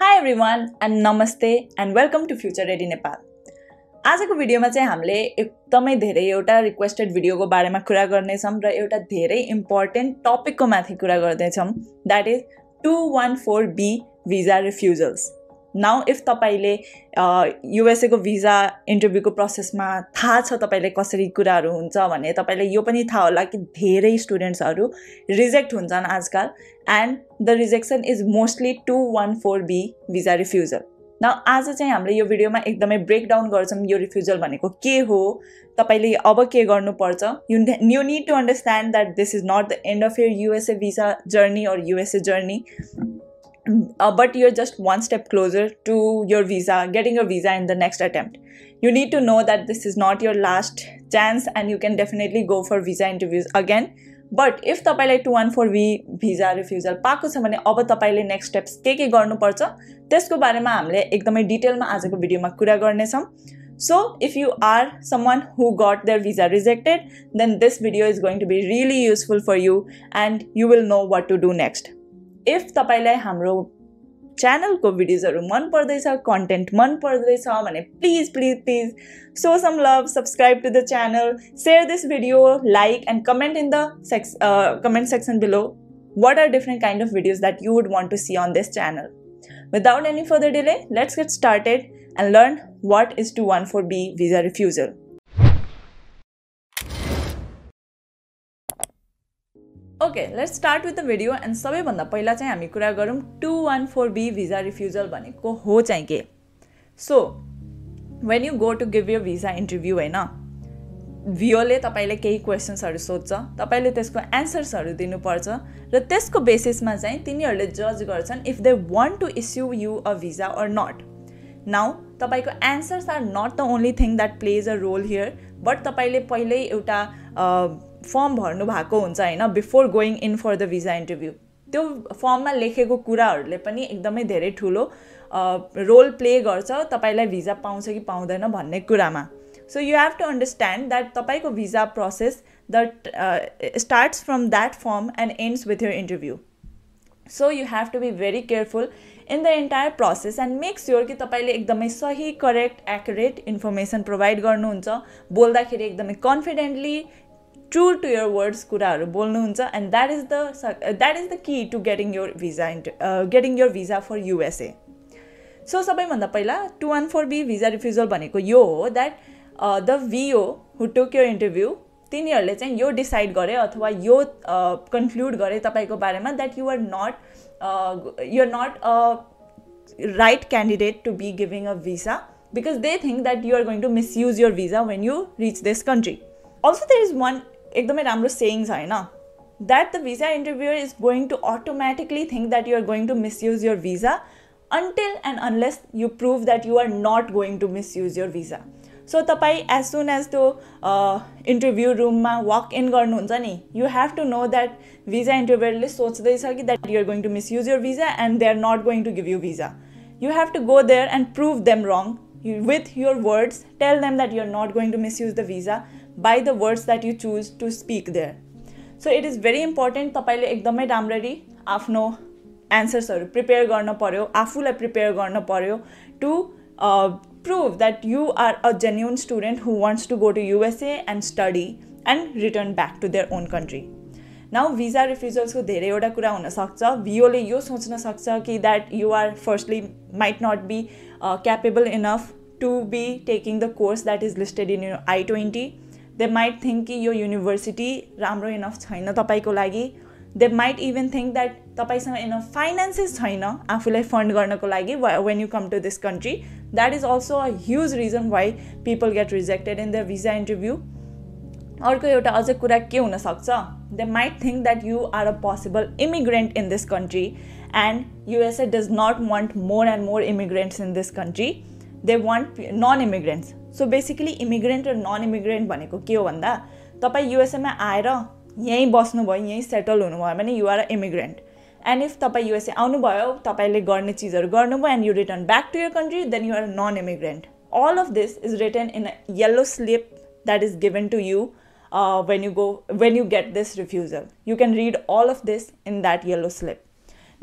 Hi everyone and namaste and welcome to FutureReady Nepal. आजको भिडियोमा चाहिँ हामीले एकदमै धेरै एउटा रिक्वेस्टेड भिडियोको बारेमा कुरा गर्ने छौं र एउटा धेरै इम्पोर्टेन्ट टपिकको माथि कुरा गर्दै छौं that is 214B visa refusals. Now if तपाईले USA को भिजा इन्टरभ्यूको प्रोसेसमा थाहा छ तपाईले कसरी कुराहरु हुन्छ भने तपाईले यो पनि थाहा होला कि धेरै स्टुडेन्ट्सहरु रिजेक्ट हुन्छन् आजकल and the rejection is mostly 214B visa refusal. Now आज चाहिँ हामीले यो भिडियोमा एकदमै ब्रेक डाउन गर्छौं यो रिफ्युजल भनेको के हो तपाईले अब के गर्नुपर्छ you need to understand that this is not the end of your USA visa journey or USA journey but you're just one step closer to your visa getting your visa in the next attempt. You need to know that this is not your last chance and you can definitely go for visa interviews again. But if तपाईलाई 214B visa refusal पाएको छ भने अब तपाईले next steps के गर्नुपर्छ त्यसको बारेमा हामीले एकदमै डिटेलमा आजको भिडियोमा कुरा गर्ने छौं. So if you are someone who got their visa rejected, then this video is going to be really useful for you and you will know what to do next. If तपाईलाई हाम्रो च्यानलको भिडियोजहरु मन पर्दैछ कन्टेन्ट मन पर्दैछ भने please show some love, subscribe to the channel, share this video, like and comment in the comment section below what are different kind of videos that you would want to see on this channel. Without any further delay, let's get started and learn what is 214B visa refusal. Okay, let's start with the video and सबैभन्दा पहिला चाहिँ हामी कुरा गरौँ 214B visa refusal भनेको हो चाहिँ के. So, when you go to give your visa interview हैन VO ले तपाईले केही क्वेशन्सहरु सोध्छ तपाईले त्यसको आन्सर्सहरु दिनुपर्छ र त्यसको बेसिसमा चाहिँ तिनीहरुले जज गर्छन् if they want to issue you a visa or not. Now, तपाईको answers are not the only thing that plays a role here, but तपाईले पहिले एउटा फर्म भर्नु भएको हुन्छ हैन before going in for the visa interview. त्यो फर्ममा लेखेको कुराहरुले पनि एकदमै धेरै ठूलो रोल प्ले गर्छ तपाईलाई भिजा पाउँछ कि पाउँदैन भन्ने कुरामा. So you have to understand that तपाईको visa process that starts from that form and ends with your interview. So you have to be very careful in the entire process and make sure कि तपाईले एकदमै सही correct accurate information provide गर्नुहुन्छ बोल्दाखेरि एकदमै confidently true to your words कुराहरु बोल्नुहुन्छ and that is the key to getting your visa for USA. So सबैभन्दा पहिला 214B visa refusal भनेको यो हो that the VO who took your interview तिनीहरुले चाहिँ यो डिसाइड गरे अथवा यो कन्क्लुड गरे तपाईको बारेमा that you're not a right candidate to be giving a visa because they think that you are going to misuse your visa when you reach this country. Also there is one एकदमै राम्रो saying छ हैन that the visa interviewer is going to automatically think that you are going to misuse your visa until and unless you prove that you are not going to misuse your visa. So तपाई as soon as the interview room मा walk in गर्नुहुन्छ नि you have to know that visa interviewer ले सोच्दै छ कि that you are going to misuse your visa and they are not going to give you visa. You have to go there and prove them wrong with your words. Tell them that you are not going to misuse the visa by the words that you choose to speak there. So it is very important तपाईले एकदमै राम्ररी आफ्नो आन्सर्सहरु prepare गर्न पर्यो आफुलाई prepare गर्न पर्यो to prove that you are a genuine student who wants to go to USA and study and return back to their own country. Now visa refusals को धेरैवटा कुरा हुन सक्छ VO ले यो सोच्न सक्छ कि that you are firstly might not be capable enough to be taking the course that is listed in your I-20. They might think कि यो university राम्रो enough छैन तपाईको लागि. They might even think that तपाईसँग enough finances छैन आफुलाई fund गर्नको लागि when you come to this country. That is also a huge reason why people get rejected in their visa interview. अर्को एउटा अझ कुरा के हुन सक्छ they might think that you are a possible immigrant in this country and USA does not want more and more immigrants in this country. They want non-immigrants. So basically immigrant or non-immigrant भनेको के हो भन्दा तपाई USA मा आएर यही बस्नु भयो यही सेटल हुनु भयो भने you are an immigrant. And if तपाई USA आउनु भयो तपाईले गर्ने चीजहरु गर्नुभयो and you return back to your country then you are a non-immigrant. All of this is written in a yellow slip that is given to you when you get this refusal. You can read all of this in that yellow slip.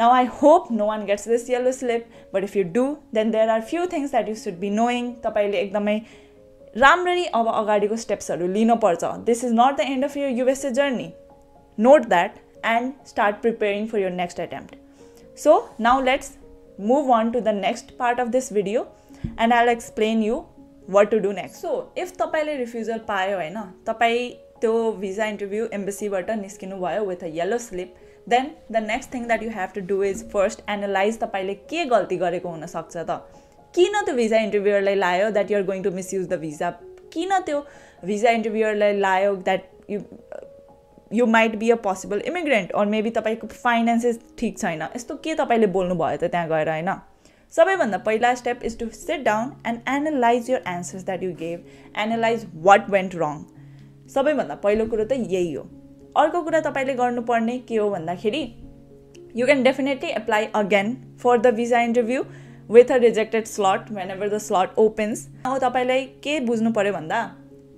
Now I hope no one gets this yellow slip, but if you do, then there are few things that you should be knowing. तपाईले एकदमै राम्ररी अब अगाडिको स्टेप्सहरु लिनु पर्छ. This is not the end of your USA journey. Note that and start preparing for your next attempt. So now let's move on to the next part of this video and I'll explain you what to do next. So if तपाईले refusal पायो हैन, तपाई त्यो visa interview embassy बाट निस्किनु भयो with a yellow slip, then the next thing that you have to do is first analyze तपाईले के गल्ती गरेको हुन सक्छ त. किन त्यो visa interviewer लाई लायो that you are going to misuse the visa? किन त्यो visa interviewer लाई लायो that you might be a possible immigrant or maybe तपाईको finances ठीक छैन. यस्तो के तपाईले बोल्नु भयो त त्यहाँ गएर हैन? सबैभन्दा पहिला step is to sit down and analyze your answers that you gave, analyze what went wrong. सबैभन्दा पहिलो कुरा त यही हो. अर्को कुरा तपाईले गर्नुपर्ने के हो भन्दाखेरि you can definitely apply again for the visa interview with a rejected slot whenever the slot opens. अब तपाईलाई के बुझ्नु पर्यो भन्दा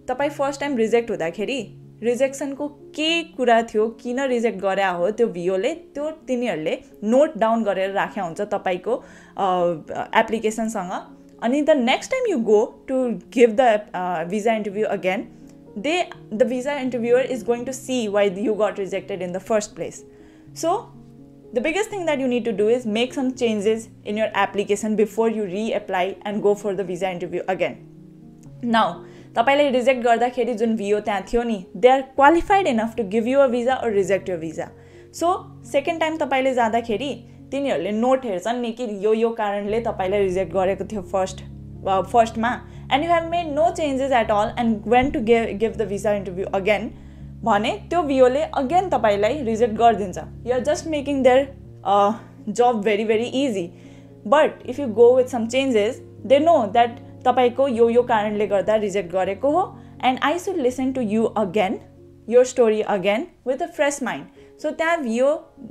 तपाई फर्स्ट टाइम रिजेक्ट हुँदाखेरि रिजेक्सन को के कुरा थियो, किन रिजेक्ट गरे हो, त्यो VO ले त्यो तिनीहरुले नोट डाउन गरेर राख्या हुन्छ तपाईको एप्लिकेसन सँग. अनि the next time you go to give the visa interview again, the visa interviewer is going to see why you got rejected in the first place. So the biggest thing that you need to do is make some changes in your application before you reapply and go for the visa interview again. Now तपाईले reject गर्दाखेरि जुन VO त्यहाँ थियो नि, they are qualified enough to give you a visa or reject your visa. So second time तपाईले जाँदाखेरि तिनीहरुले note हेर्छन् नि कि यो कारणले तपाईले रिजेक्ट गरेको थियो फर्स्ट मा, and you have made no changes at all and went to give the visa interview again, भने त्यो VO ले again तपाईलाई reject गर्दिन्छ. You are just making their job very very easy. But if you go with some changes, they know that तपाईको यो कारणले गर्दा reject गरेको हो, and I should listen to you again, your story again with a fresh mind. So त्यहाँ VO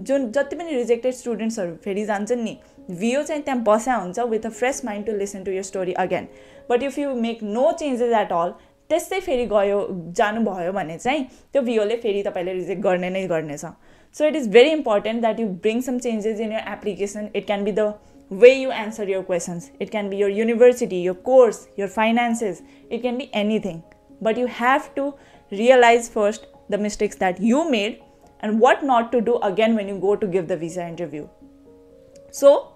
जुन जति पनि रिजेक्टेड स्टुडेन्ट्सहरु फेरि जान्छन् नि, VO चाहिँ त्यहाँ बस्या हुन्छ with a fresh mind to listen to your story again. But if you make no changes at all, त्यसै फेरि जानु भयो भने चाहिँ त्यो VO ले फेरि तपाईले रिजेक्ट गर्ने नै गर्नेछ. So it is very important that you bring some changes in your application. It can be the way you answer your questions, it can be your university, your course, your finances, it can be anything. But you have to realize first the mistakes that you made and what not to do again when you go to give the visa interview. So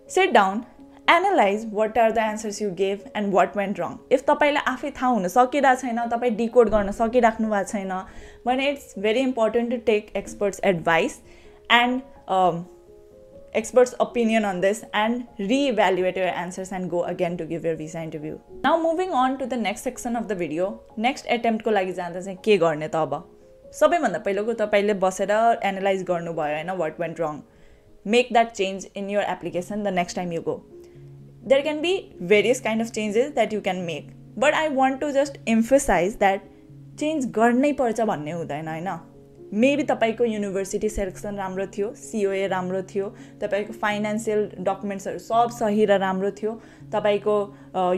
sit down, analyze what are the answers you gave and what went wrong. If तपाईलाई आफै थाहा हुन सकिरा छैन, तपाई decode गर्न सकिराख्नु भएको छैन भने it's very important to take experts advice and experts opinion on this and re-evaluate your answers and go again to give your visa interview. Now moving on to the next section of the video, next attempt को लागि जाँदा चाहिँ के गर्ने त अब. सबैभन्दा पहिलोको तपाईले बसेर एनालाइज गर्नु भयो हैन what went wrong. Make that change in your application the next time you go. There can be various kind of changes that you can make, but I want to just emphasize that change गर्नै पर्छ भन्ने हुँदैन हैन. Maybe तपाईको university selection राम्रो थियो, COA राम्रो थियो, तपाईको फाइनान्शियल डकुमेन्ट्सहरु सब सही र राम्रो थियो, तपाईको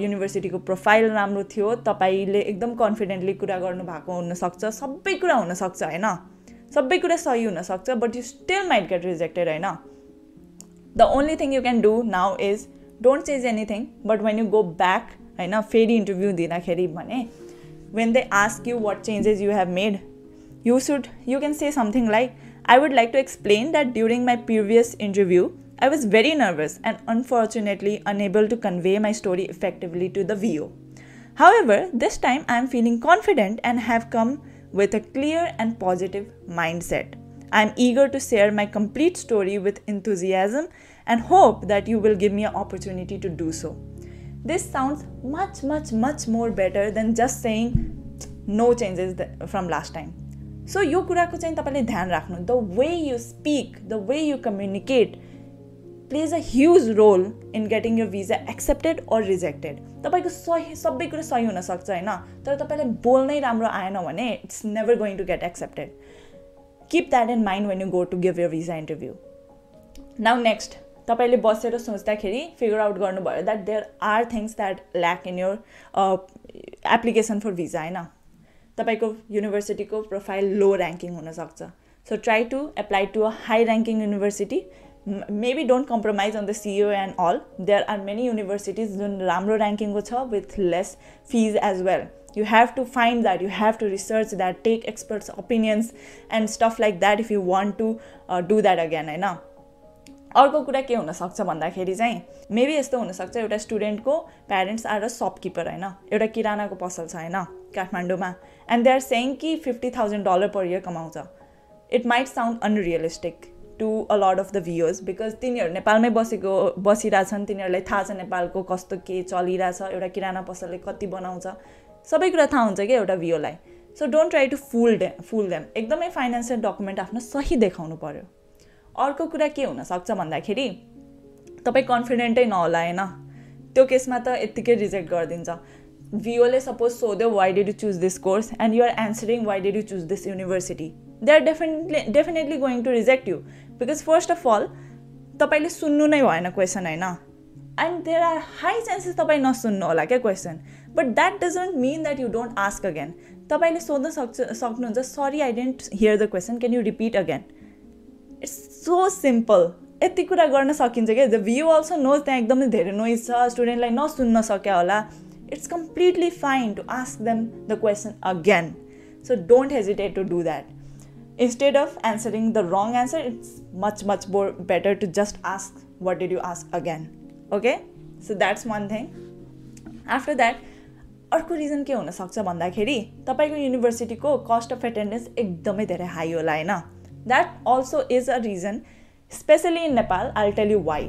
युनिभर्सिटीको प्रोफाइल राम्रो थियो, तपाईले एकदम कन्फिडेन्टली कुरा गर्नु भएको हुन सक्छ, सबै कुरा हुन सक्छ हैन, सबै कुरा सही हुन सक्छ, but you still might get rejected हैन. The only thing you can do now is don't change anything, but when you go back हैन फेरि इन्टरभ्यु दिँदाखेरि भने when they ask you what changes you have made, you can say something like, I would like to explain that during my previous interview I was very nervous and unfortunately unable to convey my story effectively to the VO. However, this time I am feeling confident and have come with a clear and positive mindset. I am eager to share my complete story with enthusiasm and hope that you will give me an opportunity to do so. This sounds much more better than just saying no changes from last time. So यो कुराको चाहिँ तपाईले ध्यान राख्नु. The way you speak, the way you communicate plays a huge role in getting your visa accepted or rejected. तपाईको सबै कुरा सही हुन सक्छ हैन, तर तपाईलाई बोल्नै राम्रो आएन भने it's never going to get accepted. Keep that in mind when you go to give your visa interview. Now next, तपाईले बसेर सोच्दाखेरि figure out गर्नुभयो that there are things that lack in your application for visa हैन. तपाईको युनिभर्सिटीको profile लो ranking हुन सक्छ. So try to apply to a high ranking university maybe don't compromise on the CEO and all. There are many universities जुन राम्रो ranking को छ with less fees as well. You have to find that, you have to research that, take experts' opinions and stuff like that if you want to do that again, हैन. अर्को कुरा के हुन सक्छ भन्दाखेरि चाहिँ मेबी यस्तो हुन सक्छ एउटा स्टुडेन्टको प्यारेन्ट्स आर अ शपकिपर हैन, एउटा किरानाको पसल छ हैन काठमाडौँमा, एन्ड दे आर सेइङ कि $50,000 per year कमाउँछ. It might sound unrealistic to a lot of the viewers because तिनीहरू नेपालमै बसिरहेछन्, तिनीहरूलाई थाहा छ नेपालको कस्तो के चलिरहेछ, एउटा किराना पसलले कति बनाउँछ, सबै कुरा थाहा हुन्छ कि एउटा भ्युलाई. So don't try to fool them. एकदमै फाइनेन्सियल डकुमेन्ट आफ्नो सही देखाउनु पर्यो. अर्को कुरा के हुन सक्छ भन्दाखेरि तपाईँ कन्फिडेन्टै नहोला हैन, त्यो केसमा त यत्तिकै रिजेक्ट गरिदिन्छ. VOले सपोज सोध्यो why did you choose this course and you are answering why did you choose this university, they are definitely going to reject you because first of all तपाईँले सुन्नु नै भएन क्वेसन हैन, and there are high chances तपाईँ नसुन्नु होला क्या question. But that doesn't mean that you don't ask again. तपाईँले सोध्न सक्नुहुन्छ sorry I didn't hear the question, can you repeat again. It's so simple. यति कुरा गर्न सकिन्छ क्या. द VO अल्सो नोज त्यहाँ एकदमै धेरै नोइज छ, स्टुडेन्टलाई नसुन्न सक्या होला. It's completely fine to ask them the question again. So don't hesitate to do that. Instead of answering the wrong answer, it's much more better to just ask, what did you ask again? Okay? So that's one thing. After that, अर्को reason के हुन सक्छ भन्दाखेरि तपाईको युनिभर्सिटीको cost of attendance एकदमै धेरै high होला हैन. That also is a reason, especially in Nepal. I'll tell you why.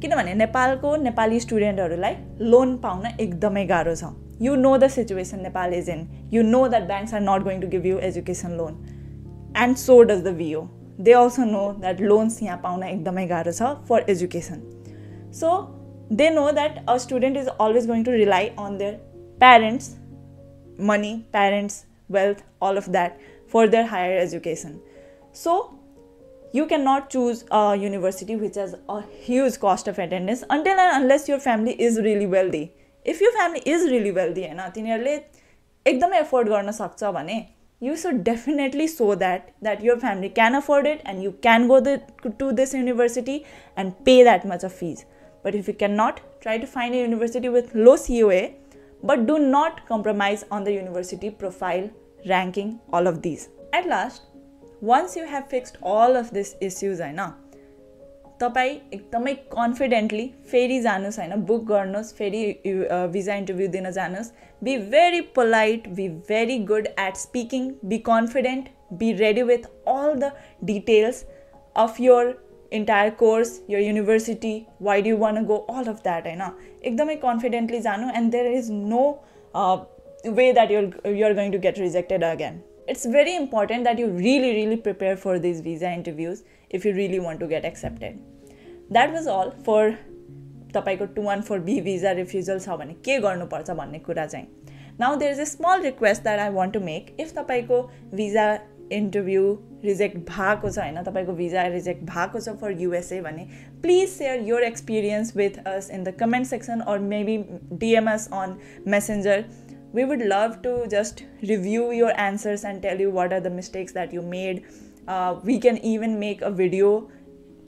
किनभने नेपालको नेपाली स्टुडेन्टहरूलाई लोन पाउन एकदमै गाह्रो छ. You know the situation Nepal is in. You know that banks are not going to give you education loan. And so does the VO. They also know that loans यहाँ पाउन एकदमै गाह्रो छ for education. So they know that a student is always going to rely on their parents' money, parents' wealth, all of that for their higher education. So you cannot choose a university which has a huge cost of attendance until and unless your family is really wealthy. If your family is really wealthy हैन, तिनीहरूले एकदमै afford गर्न सक्छ भने you should definitely show that your family can afford it and you can go to this university and pay that much of fees. But if you cannot, try to find a university with low COA, but do not compromise on the university profile, ranking, all of these. At last, once you have fixed all of these issues हैन, तपाईँ एकदमै confidently फेरि जानुस् हैन, book गर्नुस्, फेरि visa interview दिन जानुस्. Be very polite, be very good at speaking, be confident, be ready with all the details of your entire course, your university, why do you want to go, all of that हैन. एकदमै confidently जानु, and there is no way that you are going to get rejected again. It's very important that you really prepare for these visa interviews if you really want to get accepted. That was all for तपाईको 214B visa refusal छ भने के गर्नुपर्छ भन्ने कुरा चाहिँ. Now there is a small request that I want to make. If तपाईको visa interview reject भएको छ हैन, तपाईको visa reject भएको छ for USA भने please share your experience with us in the comment section or maybe DM us on Messenger. We would love to just review your answers and tell you what are the mistakes that you made. We can even make a video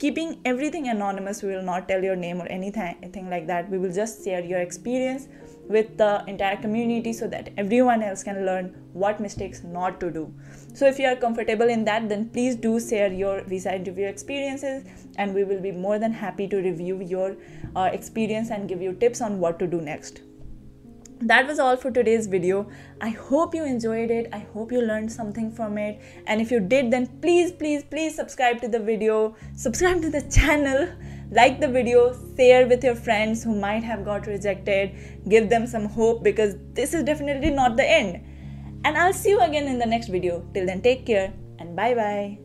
keeping everything anonymous. We will not tell your name or anything like that. We will just share your experience with the entire community so that everyone else can learn what mistakes not to do. So if you are comfortable in that, then please do share your visa interview experiences and we will be more than happy to review your experience and give you tips on what to do next. That was all for today's video. I hope you enjoyed it. I hope you learned something from it. And if you did, then please subscribe to the video, subscribe to the channel, like the video, share with your friends who might have got rejected, give them some hope because this is definitely not the end. And I'll see you again in the next video. Till then, take care and bye-bye.